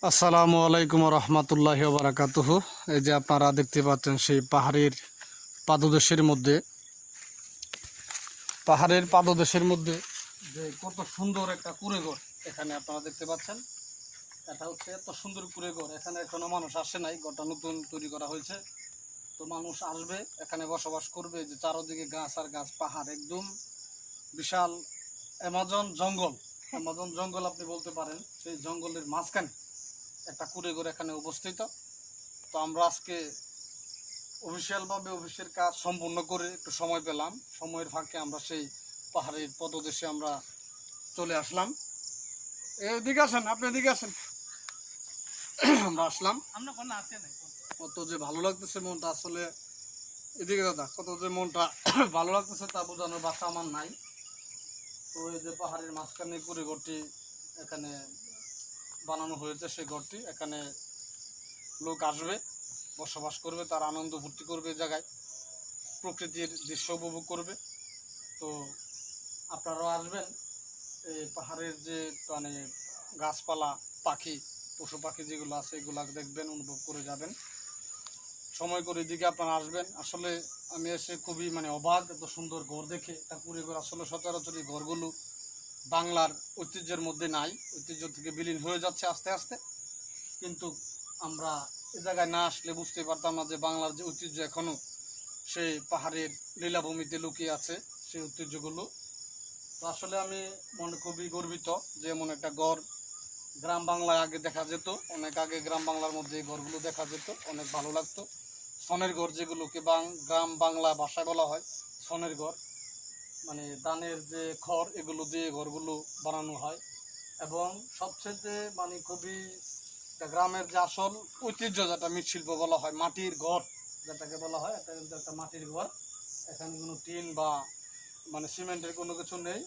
আসসালামু আলাইকুম রহমতুল্লাহি ওয়া বারাকাতুহু। এই যে আপনারা দেখতে পাচ্ছেন সেই পাহাড়ের পাদদেশের মধ্যে যে কত সুন্দর একটা কুঁড়েঘর এখানে আপনারা দেখতে পাচ্ছেন। এটা হচ্ছে এত সুন্দর কুঁড়েঘর, এখানে এখনো মানুষ আসে নাই, ঘরটা নতুন তৈরি করা হয়েছে। তো মানুষ আসবে, এখানে বসবাস করবে। যে চারদিকে গাছ আর গাছ, পাহাড়, একদম বিশাল অ্যামাজন জঙ্গল আপনি বলতে পারেন। সেই জঙ্গলের মাঝখানে একটা কুঁড়েঘর এখানে অবস্থিত। তো আমরা আজকে অফিসিয়ালভাবে অফিসের কাজ সম্পূর্ণ করে একটু সময় পেলাম, সময়ের ফাঁকে আমরা সেই পাহাড়ের পদদেশে আমরা চলে আসলাম। এদিকে আসেন, আপনি এদিকে আসেন। আমরা আসলাম, কত যে ভালো লাগতেছে মনটা, আসলে এদিকে দাদা, কত যে মনটা ভালো লাগতেছে তা বোঝানোর ভাষা আমার নাই। তো এই যে পাহাড়ের মাঝখানে কুঁড়েঘরটি এখানে বানানো হয়েছে, সেই ঘরটি এখানে লোক আসবে, বসবাস করবে, তার আনন্দ ফুর্তি করবে, জায়গায় প্রকৃতির দৃশ্য উপভোগ করবে। তো আপনারাও আসবেন, এই পাহাড়ের যে মানে গাছপালা, পাখি, পশু পাখি যেগুলো আছে এগুলা দেখবেন, অনুভব করে যাবেন। সময় করে এদিকে আপনারা আসবেন। আসলে আমি এসে খুবই অবাক, এত সুন্দর ঘর দেখে। এটা কুঁড়েঘর আসলে সচরাচর এই ঘরগুলো বাংলার ঐতিহ্যের মধ্যে নাই, ঐতিহ্য থেকে বিলীন হয়ে যাচ্ছে আস্তে আস্তে। কিন্তু আমরা এ জায়গায় না আসলে বুঝতে পারতাম না যে বাংলার যে ঐতিহ্য এখনো সেই পাহাড়ের লীলাভূমিতে লুকিয়ে আছে, সেই ঐতিহ্যগুলো। তো আসলে আমি মনে খুবই গর্বিত যে এমন একটা ঘর গ্রাম বাংলায় আগে দেখা যেত, অনেক আগে গ্রাম বাংলার মধ্যে এই ঘরগুলো দেখা যেত, অনেক ভালো লাগতো। ছনের ঘর যেগুলোকে গ্রাম বাংলা ভাষায় বলা হয় ছনের ঘর, ধানের যে খড় এগুলো দিয়ে ঘরগুলো বানানো হয়। এবং সবচেয়ে খুবই গ্রামের যে আসল ঐতিহ্য, যেটা মৃৎশিল্প বলা হয়, মাটির ঘর যেটাকে বলা হয়, এটা কিন্তু একটা মাটির ঘর। এখানে কোনো টিন বা সিমেন্টের কোনো কিছু নেই,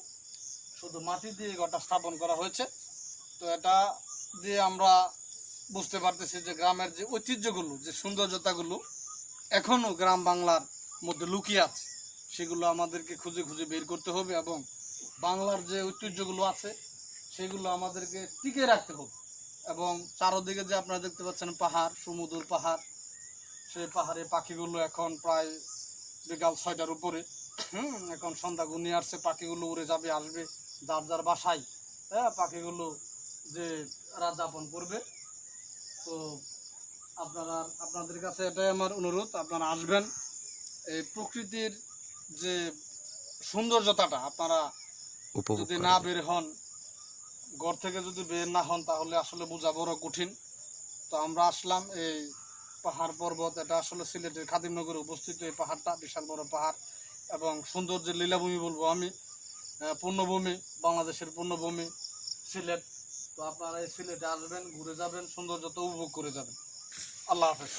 শুধু মাটি দিয়ে ঘরটা স্থাপন করা হয়েছে। তো এটা দিয়ে আমরা বুঝতে পারতেছি যে গ্রামের যে ঐতিহ্যগুলো, যে সৌন্দর্যতাগুলো এখনও গ্রাম বাংলার মধ্যে লুকিয়ে আছে, সেগুলো আমাদেরকে খুঁজে খুঁজে বের করতে হবে। এবং বাংলার যে ঐতিহ্যগুলো আছে সেগুলো আমাদেরকে টিকিয়ে রাখতে হবে। এবং চারদিকে যে আপনারা দেখতে পাচ্ছেন পাহাড়, সমুদ্র পাহাড়, সেই পাহাড়ে পাখিগুলো এখন প্রায় বিকাল 6টার উপরে, এখন সন্ধ্যা ঘনিয়ে আসছে, পাখিগুলো উড়ে যাবে, আসবে যার যার বাসায়। হ্যাঁ, পাখিগুলো যে রাত যাপন করবে। তো আপনাদের কাছে এটাই আমার অনুরোধ, আপনারা আসবেন, এই প্রকৃতির যে সৌন্দর্যতাটা আপনারা যদি না বের হন, ঘর থেকে যদি বের না হন, তাহলে আসলে বোঝা বড় কঠিন। তো আমরা আসলাম এই পাহাড় পর্বত, এটা আসলে সিলেটের খাদিমনগরে অবস্থিত। এই পাহাড়টা বিশাল বড় পাহাড় এবং সৌন্দর্যের লীলাভূমি বলবো আমি, পূর্ণভূমি, বাংলাদেশের পূর্ণভূমি সিলেট। তো আপনারা এই সিলেটে আসবেন, ঘুরে যাবেন, সৌন্দর্যতা উপভোগ করে যাবেন। আল্লাহ হাফেজ।